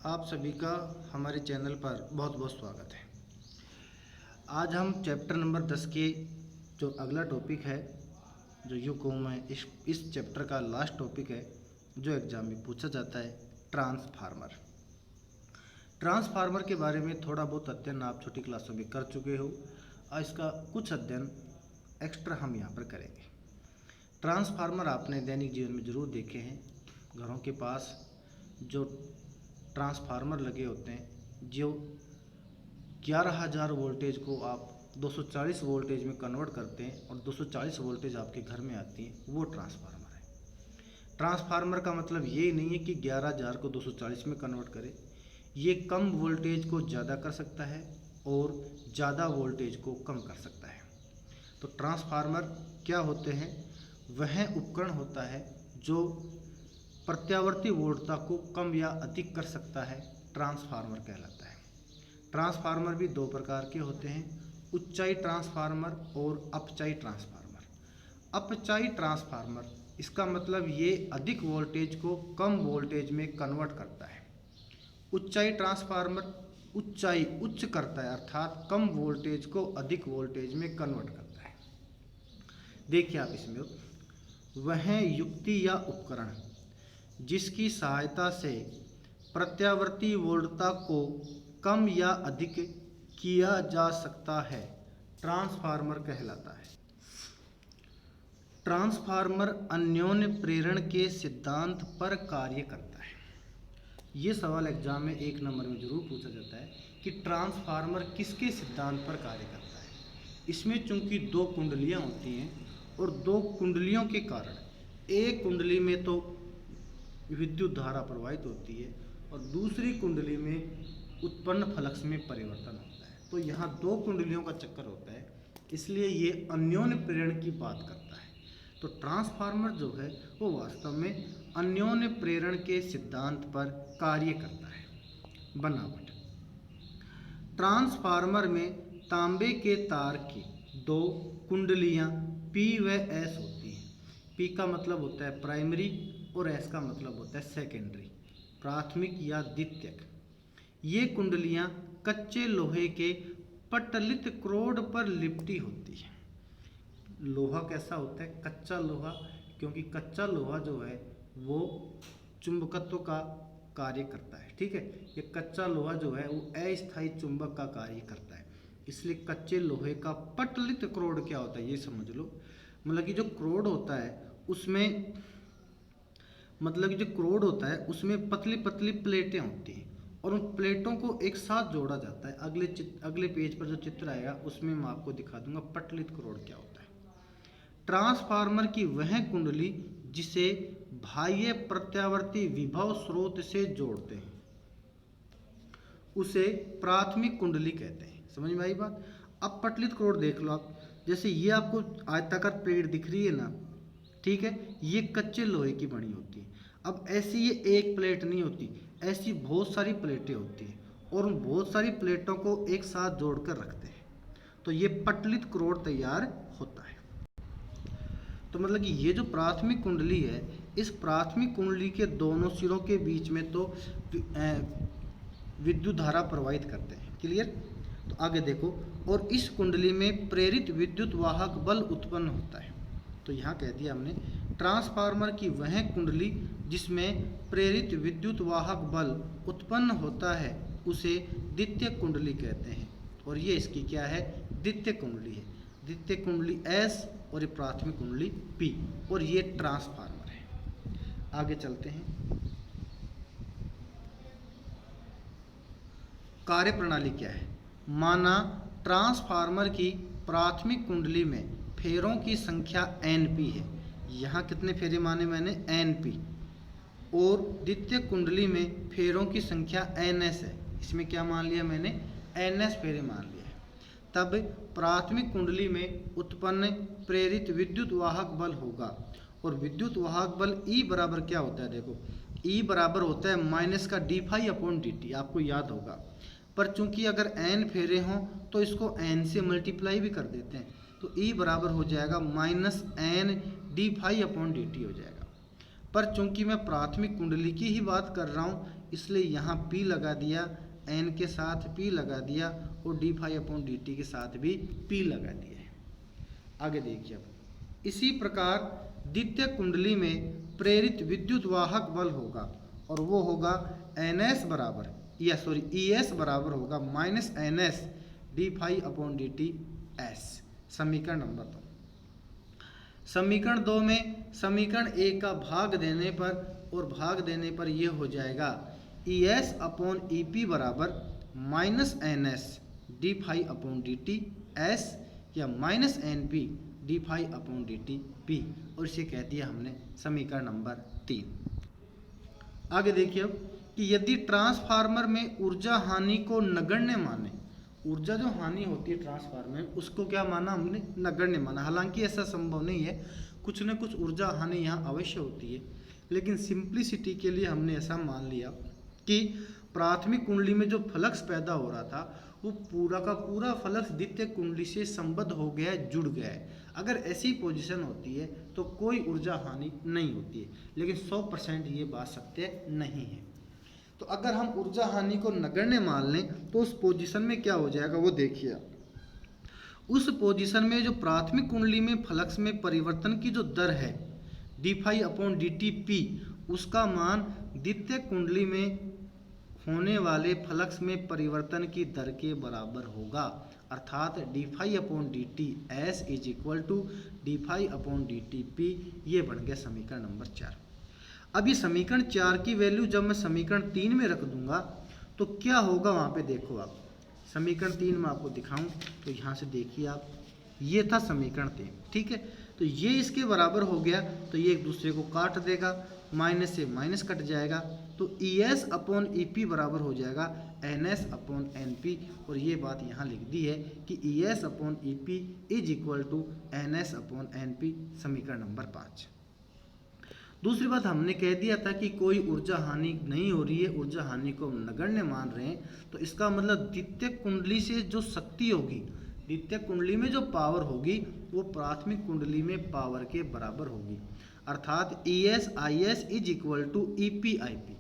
आप सभी का हमारे चैनल पर बहुत बहुत स्वागत है। आज हम चैप्टर नंबर 10 के जो अगला टॉपिक है, जो यूको में इस चैप्टर का लास्ट टॉपिक है जो एग्ज़ाम में पूछा जाता है, ट्रांसफार्मर। ट्रांसफार्मर के बारे में थोड़ा बहुत अध्ययन आप छोटी क्लासों में कर चुके हो और इसका कुछ अध्ययन एक्स्ट्रा हम यहाँ पर करेंगे। ट्रांसफार्मर आपने दैनिक जीवन में ज़रूर देखे हैं। घरों के पास जो ट्रांसफार्मर लगे होते हैं, जो 11,000 वोल्टेज को आप 240 वोल्टेज में कन्वर्ट करते हैं और 240 वोल्टेज आपके घर में आती है, वो ट्रांसफार्मर है। ट्रांसफार्मर का मतलब ये नहीं है कि 11,000 को 240 में कन्वर्ट करे। ये कम वोल्टेज को ज़्यादा कर सकता है और ज़्यादा वोल्टेज को कम कर सकता है। तो ट्रांसफार्मर क्या होते हैं? वह उपकरण होता है जो प्रत्यावर्ती वोल्टता को कम या अधिक कर सकता है, ट्रांसफार्मर कहलाता है। ट्रांसफार्मर भी दो प्रकार के होते हैं, उच्चाई ट्रांसफार्मर और अपचाई ट्रांसफार्मर। अपचाई ट्रांसफार्मर, इसका मतलब ये अधिक वोल्टेज को कम वोल्टेज में कन्वर्ट करता है। उच्चाई ट्रांसफार्मर उच्चाई उच्च करता है, अर्थात कम वोल्टेज को अधिक वोल्टेज में कन्वर्ट करता है। देखिए आप इसमें, वह युक्ति या उपकरण जिसकी सहायता से प्रत्यावर्ती वोल्टता को कम या अधिक किया जा सकता है, ट्रांसफार्मर कहलाता है। ट्रांसफार्मर अन्योन्य प्रेरण के सिद्धांत पर कार्य करता है। ये सवाल एग्जाम में 1 नंबर में जरूर पूछा जाता है कि ट्रांसफार्मर किसके सिद्धांत पर कार्य करता है। इसमें चूंकि 2 कुंडलियां होती हैं और 2 कुंडलियों के कारण एक कुंडली में तो विद्युत धारा प्रवाहित होती है और दूसरी कुंडली में उत्पन्न फ्लक्स में परिवर्तन होता है। तो यहाँ 2 कुंडलियों का चक्कर होता है, इसलिए ये अन्योन्य प्रेरण की बात करता है। तो ट्रांसफार्मर जो है वो वास्तव में अन्योन्य प्रेरण के सिद्धांत पर कार्य करता है। बनावट, ट्रांसफार्मर में तांबे के तार की 2 कुंडलियाँ P व S होती हैं। P का मतलब होता है प्राइमरी और S का मतलब होता है सेकेंडरी, प्राथमिक या द्वितीयक। ये कुंडलियाँ कच्चे लोहे के पट्टलित क्रोड पर लिपटी होती है। लोहा कैसा होता है? कच्चा लोहा, क्योंकि कच्चा लोहा जो है वो चुंबकत्व का कार्य करता है। ठीक है, ये कच्चा लोहा जो है वो अस्थायी चुंबक का कार्य करता है, इसलिए कच्चे लोहे का पट्टलित क्रोड क्या होता है ये समझ लो। मतलब कि जो क्रोड होता है उसमें पतली पतली प्लेटें होती हैं और उन प्लेटों को एक साथ जोड़ा जाता है। अगले पेज पर जो चित्र आएगा उसमें मैं आपको दिखा दूंगा पट्टलित क्रोड क्या होता है। ट्रांसफार्मर की वह कुंडली जिसे बाह्य प्रत्यावर्ती विभव स्रोत से जोड़ते हैं उसे प्राथमिक कुंडली कहते हैं। समझ में आई बात? अब पट्टलित क्रोड देख लो आप, जैसे ये आपको आयताकार प्लेट दिख रही है ना, ठीक है, ये कच्चे लोहे की बनी होती है। अब ऐसी ये एक प्लेट नहीं होती, ऐसी बहुत सारी प्लेटें होती हैं और उन बहुत सारी प्लेटों को एक साथ जोड़कर रखते हैं, तो ये पट्टलित क्रोड तैयार होता है। तो मतलब कि ये जो प्राथमिक कुंडली है, इस प्राथमिक कुंडली के दोनों सिरों के बीच में तो विद्युत धारा प्रवाहित करते हैं। क्लियर? तो आगे देखो, और इस कुंडली में प्रेरित विद्युत वाहक बल उत्पन्न होता है। तो यहाँ कह दिया हमने, ट्रांसफार्मर की वह कुंडली जिसमें प्रेरित विद्युत वाहक बल उत्पन्न होता है उसे द्वितीयक कुंडली कहते हैं, और ये इसकी क्या है? द्वितीयक कुंडली है। द्वितीयक कुंडली S और ये प्राथमिक कुंडली P, और ये ट्रांसफार्मर है। आगे चलते हैं। कार्यप्रणाली क्या है? माना ट्रांसफार्मर की प्राथमिक कुंडली में फेरों की संख्या Np है। यहाँ कितने फेरे माने मैंने? Np। और द्वितीय कुंडली में फेरों की संख्या Ns है। इसमें क्या मान लिया मैंने? Ns फेरे मान लिया है। तब प्राथमिक कुंडली में उत्पन्न प्रेरित विद्युत वाहक बल होगा, और विद्युत वाहक बल E बराबर क्या होता है? देखो, E बराबर होता है माइनस का d∅/dt, आपको याद होगा। पर चूंकि अगर n फेरे हों तो इसको n से मल्टीप्लाई भी कर देते हैं, तो E बराबर हो जाएगा -n d∅/dt हो जाएगा। पर चूंकि मैं प्राथमिक कुंडली की ही बात कर रहा हूँ, इसलिए यहाँ P लगा दिया, N के साथ P लगा दिया और d∅dt के साथ भी P लगा दिया है। आगे देखिए, अब इसी प्रकार द्वितीय कुंडली में प्रेरित विद्युत वाहक बल होगा और वो होगा NS बराबर ES बराबर होगा -NS d∅dt S। समीकरण नंबर 2। समीकरण 2 में समीकरण 1 का भाग देने पर ये हो जाएगा ES/EP बराबर -NS d∅dt S या -NP d∅dt P, और इसे कह दिया हमने समीकरण नंबर 3। आगे देखिए अब कि यदि ट्रांसफार्मर में ऊर्जा हानि को नगण्य माने, ऊर्जा जो हानि होती है ट्रांसफार्मर में उसको क्या माना हमने, नगण्य माना। हालांकि ऐसा संभव नहीं है, कुछ न कुछ ऊर्जा हानि यहाँ अवश्य होती है, लेकिन सिंप्लिसिटी के लिए हमने ऐसा मान लिया कि प्राथमिक कुंडली में जो फ्लक्स पैदा हो रहा था वो पूरा का पूरा फ्लक्स द्वितीय कुंडली से संबद्ध हो गया है, जुड़ गया है। अगर ऐसी पोजीशन होती है तो कोई ऊर्जा हानि नहीं होती है, लेकिन 100% ये बात सत्य नहीं है। तो अगर हम ऊर्जा हानि को नगण्य मान लें तो उस पोजीशन में क्या हो जाएगा वो देखिए। उस पोजीशन में जो प्राथमिक कुंडली में फ्लक्स में परिवर्तन की जो दर है d∅dt P, उसका मान द्वितीय कुंडली में होने वाले फ्लक्स में परिवर्तन की दर के बराबर होगा, अर्थात d∅dt S is equal to d∅dt P। ये बन गया समीकरण नंबर 4। अब ये समीकरण 4 की वैल्यू जब मैं समीकरण 3 में रख दूंगा तो क्या होगा वहाँ पे देखो आप। समीकरण 3 में आपको दिखाऊं तो यहाँ से देखिए आप, ये था समीकरण 3, ठीक है। तो ये इसके बराबर हो गया तो ये एक दूसरे को काट देगा, माइनस से माइनस कट जाएगा, तो ES/EP बराबर हो जाएगा NS/NP। और ये बात यहाँ लिख दी है कि ES/EP is equal to NS/NP, समीकरण नंबर 5। दूसरी बात हमने कह दिया था कि कोई ऊर्जा हानि नहीं हो रही है, ऊर्जा हानि को नगण्य मान रहे हैं, तो इसका मतलब द्वितीय कुंडली से जो शक्ति होगी, द्वितीय कुंडली में जो पावर होगी वो प्राथमिक कुंडली में पावर के बराबर होगी, अर्थात ES/IS is equal to EP/IP।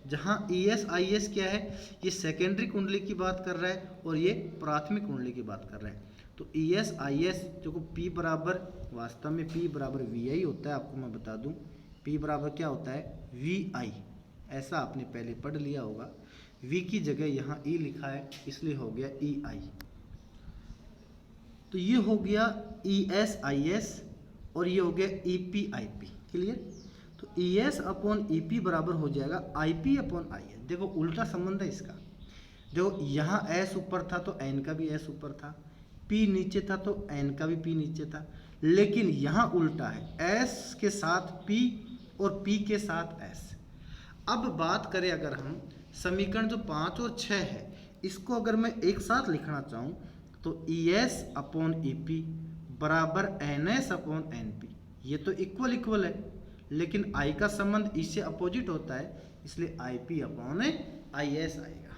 जहाँ ES/IS क्या है, ये सेकेंडरी कुंडली की बात कर रहा है और ये प्राथमिक कुंडली की बात कर रहा है। तो ES/IS जो को P बराबर, वास्तव में P बराबर VI होता है, आपको मैं बता दूं P बराबर क्या होता है VI, ऐसा आपने पहले पढ़ लिया होगा। V की जगह यहाँ E लिखा है इसलिए हो गया EI। तो ये हो गया ES/IS और ये हो गया EP/IP, क्लियर। तो ES/EP बराबर हो जाएगा IP/IS। देखो उल्टा संबंध है इसका, देखो यहाँ S ऊपर था तो N का भी S ऊपर था, P नीचे था तो N का भी P नीचे था, लेकिन यहाँ उल्टा है, S के साथ P और P के साथ S। अब बात करें अगर हम समीकरण जो 5 और 6 है, इसको अगर मैं एक साथ लिखना चाहूँ तो ES/EP बराबर NS/NP। ये तो इक्वल है, लेकिन I का संबंध इससे अपोजिट होता है, इसलिए IP/IS आएगा।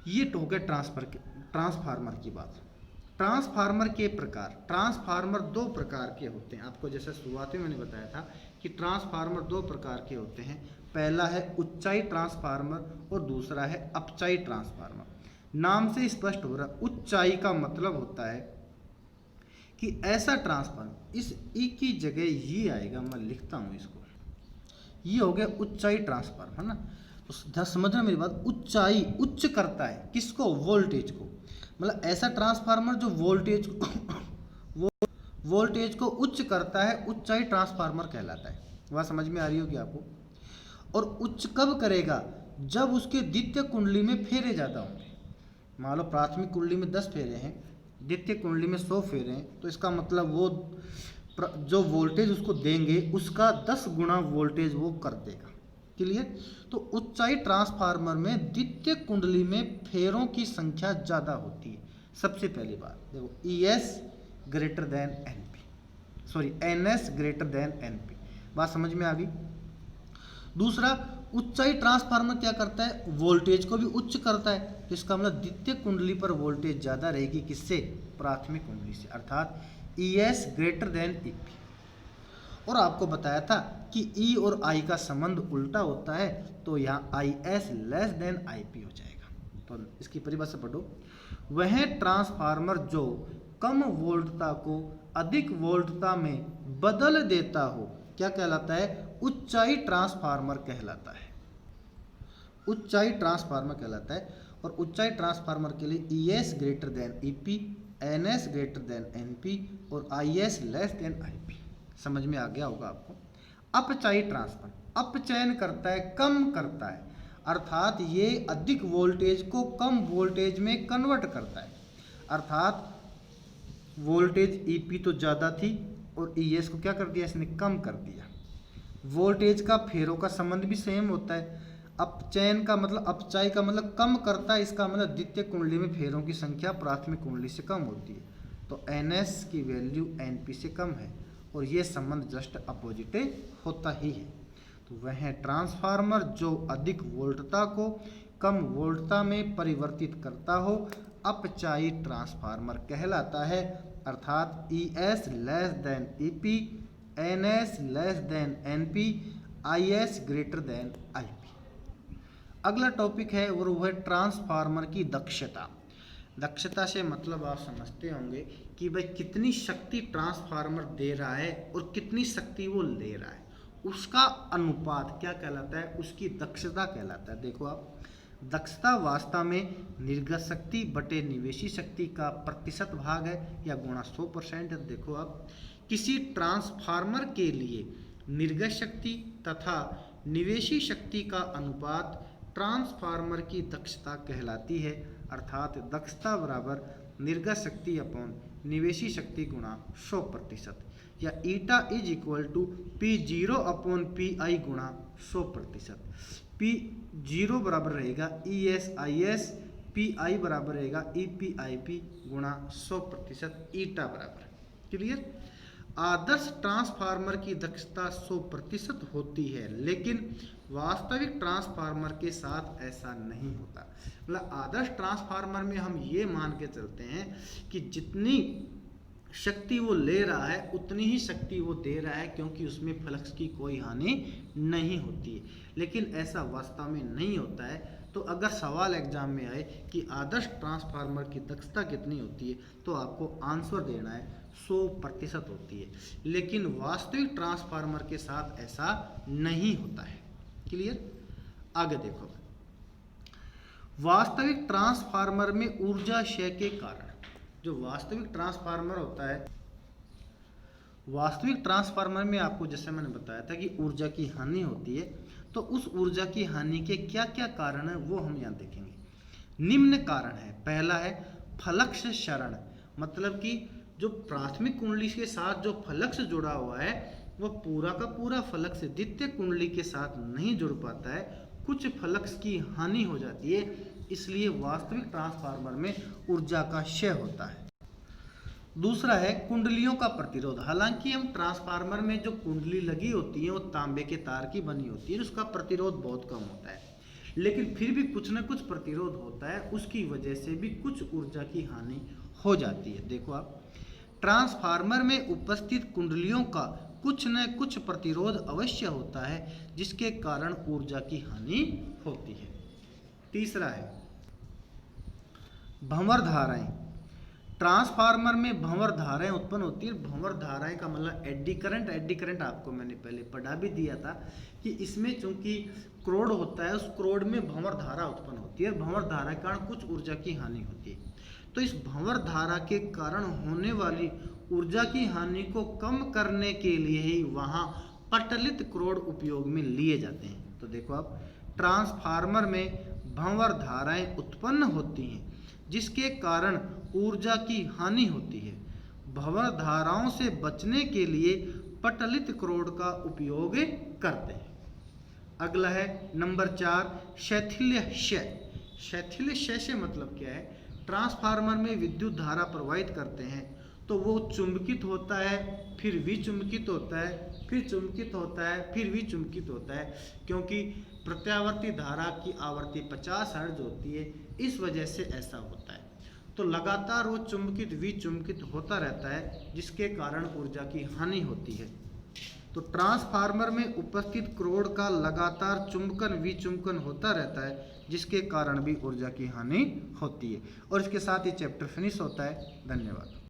ये तो हो गया ट्रांसफार्मर की बात। ट्रांसफार्मर के प्रकार, ट्रांसफार्मर 2 प्रकार के होते हैं। आपको जैसे शुरुआत में मैंने बताया था कि ट्रांसफार्मर 2 प्रकार के होते हैं। पहला है उच्चाई ट्रांसफार्मर और दूसरा है अपचाई ट्रांसफार्मर। नाम से स्पष्ट हो रहा है, उच्चाई का मतलब होता है कि ऐसा ट्रांसफार्मर, इस ई की जगह ये आएगा, मैं लिखता हूँ इसको, ये हो गया उच्चाई ट्रांसफार्मर, है ना। तो समझना मेरी बात, उच्चाई उच्च करता है किसको, वोल्टेज को। मतलब ऐसा ट्रांसफार्मर जो वोल्टेज को उच्च करता है, उच्चाई ट्रांसफार्मर कहलाता है। वह समझ में आ रही होगी आपको। और उच्च कब करेगा, जब उसके द्वितीय कुंडली में फेरे ज़्यादा होंगे। मान लो प्राथमिक कुंडली में 10 फेरे हैं, द्वितीय कुंडली में 100 फेरे हैं, तो इसका मतलब वो जो वोल्टेज उसको देंगे उसका 10 गुना वोल्टेज वो कर देगा, क्लियर। तो उच्चाई ट्रांसफार्मर में द्वितीय कुंडली में फेरों की संख्या ज़्यादा होती है। सबसे पहली बात देखो, NS ग्रेटर देन NP, बात समझ में आ गई। दूसरा, उच्चाई ट्रांसफार्मर क्या करता है, वोल्टेज को भी उच्च करता है, तो इसका मतलब द्वितीय कुंडली पर वोल्टेज ज़्यादा रहेगी किससे, प्राथमिक कुंडली से, अर्थात ES ग्रेटर देन EP। और आपको बताया था कि ई और आई का संबंध उल्टा होता है, तो यहाँ I S less than I P हो जाएगा। तो इसकी परिभाषा पढ़ो, वह ट्रांसफार्मर जो कम वोल्टता को अधिक वोल्टता में बदल देता हो क्या कहलाता है? उच्चाई ट्रांसफार्मर कहलाता है। उच्चाई ट्रांसफार्मर कहलाता है। और उच्चाई ट्रांसफार्मर के लिए E S greater than E P, N S greater than N P और I S less than I P. समझ में आ गया होगा आपको। अपचाई ट्रांसफार्मर अपचयन करता है, कम करता है, अर्थात ये अधिक वोल्टेज को कम वोल्टेज में कन्वर्ट करता है। अर्थात वोल्टेज ई पी तो ज़्यादा थी और ई एस को क्या कर दिया इसने? कम कर दिया। वोल्टेज का फेरों का संबंध भी सेम होता है। अपचयन का मतलब, अपचाई का मतलब कम करता है, इसका मतलब द्वितीय कुंडली में फेरों की संख्या प्राथमिक कुंडली से कम होती है, तो एन एस की वैल्यू एन पी से कम है और ये संबंध जस्ट अपोजिट होता ही है। तो वह ट्रांसफार्मर जो अधिक वोल्टता को कम वोल्टता में परिवर्तित करता हो अपचाई ट्रांसफार्मर कहलाता है। अर्थात E S less than E P, N S less than N P, I S greater than I P. अगला टॉपिक है और वह ट्रांसफार्मर की दक्षता। दक्षता से मतलब आप समझते होंगे कि भाई कितनी शक्ति ट्रांसफार्मर दे रहा है और कितनी शक्ति वो ले रहा है, उसका अनुपात क्या कहलाता है? उसकी दक्षता कहलाता है। देखो आप, दक्षता वास्तव में निर्गत शक्ति बटे निवेशी शक्ति का प्रतिशत भाग है या गुणा 100% है। देखो आप, किसी ट्रांसफार्मर के लिए निर्गत शक्ति तथा निवेशी शक्ति का अनुपात ट्रांसफार्मर की दक्षता कहलाती है। अर्थात दक्षता बराबर निर्गत शक्ति अपॉन निवेशी शक्ति गुणा 100%, या eta is equal to P zero upon P I गुणा 100%। पी जीरो बराबर रहेगा E S I S, P I बराबर रहेगा ई पी आई पी गुणा 100%, ईटा बराबर। क्लियर? आदर्श ट्रांसफार्मर की दक्षता 100% होती है, लेकिन वास्तविक ट्रांसफार्मर के साथ ऐसा नहीं होता। मतलब आदर्श ट्रांसफार्मर में हम ये मान के चलते हैं कि जितनी शक्ति वो ले रहा है उतनी ही शक्ति वो दे रहा है, क्योंकि उसमें फ्लक्स की कोई हानि नहीं होती है। लेकिन ऐसा वास्तव में नहीं होता है। तो अगर सवाल एग्जाम में आए कि आदर्श ट्रांसफार्मर की दक्षता कितनी होती है, तो आपको आंसर देना है 100% होती है, लेकिन वास्तविक ट्रांसफार्मर के साथ ऐसा नहीं होता है। क्लियर? आगे देखो, वास्तविक ट्रांसफार्मर में ऊर्जा क्षय के कारण, जो वास्तविक ट्रांसफार्मर होता है, वास्तविक ट्रांसफार्मर में आपको जैसे मैंने बताया था कि ऊर्जा की हानि होती है, तो उस ऊर्जा की हानि के क्या क्या कारण है वो हम यहाँ देखेंगे। निम्न कारण है। पहला है फ्लक्स क्षरण, मतलब कि जो प्राथमिक कुंडली के साथ जो फ्लक्स जुड़ा हुआ है वो पूरा का पूरा फ्लक्स द्वितीय कुंडली के साथ नहीं जुड़ पाता है, कुछ फ्लक्स की हानि हो जाती है, इसलिए वास्तविक ट्रांसफार्मर में ऊर्जा का क्षय होता है। दूसरा है कुंडलियों का प्रतिरोध। हालांकि हम ट्रांसफार्मर में जो कुंडली लगी होती है वो तांबे के तार की बनी होती है, उसका प्रतिरोध बहुत कम होता है, लेकिन फिर भी कुछ न कुछ प्रतिरोध होता है, उसकी वजह से भी कुछ ऊर्जा की हानि हो जाती है। देखो आप, ट्रांसफार्मर में उपस्थित कुंडलियों का कुछ न कुछ प्रतिरोध अवश्य होता है, जिसके कारण ऊर्जा की हानि होती है। तीसरा है भंवर धाराएं। ट्रांसफार्मर में भंवर धाराएं उत्पन्न होती है। भंवर धाराएं का मतलब एडी करंट। एडी करंट आपको मैंने पहले पढ़ा भी दिया था कि इसमें चूंकि क्रोड होता है, उस क्रोड में भंवर धारा उत्पन्न होती है। भंवर धारा के कारण कुछ ऊर्जा की हानि होती है। तो इस भंवर धारा के कारण होने वाली ऊर्जा की हानि को कम करने के लिए ही वहाँ पटलित क्रोड उपयोग में लिए जाते हैं। तो देखो आप, ट्रांसफार्मर में भंवर धाराएं उत्पन्न होती हैं, जिसके कारण ऊर्जा की हानि होती है। भंवर धाराओं से बचने के लिए पटलित क्रोड का उपयोग करते हैं। अगला है नंबर 4 शैथिल्य क्षय। शैथिल्य क्षय से मतलब क्या है? ट्रांसफार्मर में विद्युत धारा प्रवाहित करते हैं तो वो चुंबकित होता है, फिर विचुंबकित होता है, फिर चुंबकित होता है, फिर विचुंबकित होता है, क्योंकि प्रत्यावर्ती धारा की आवृत्ति 50 हर्ट्ज होती है, इस वजह से ऐसा होता है। तो लगातार वो चुंबकित विचुंबकित होता रहता है, जिसके कारण ऊर्जा की हानि होती है। तो ट्रांसफार्मर में उपस्थित क्रोड का लगातार चुंबकन विचुंबकन होता रहता है, जिसके कारण भी ऊर्जा की हानि होती है। और इसके साथ ही चैप्टर फिनिश होता है। धन्यवाद।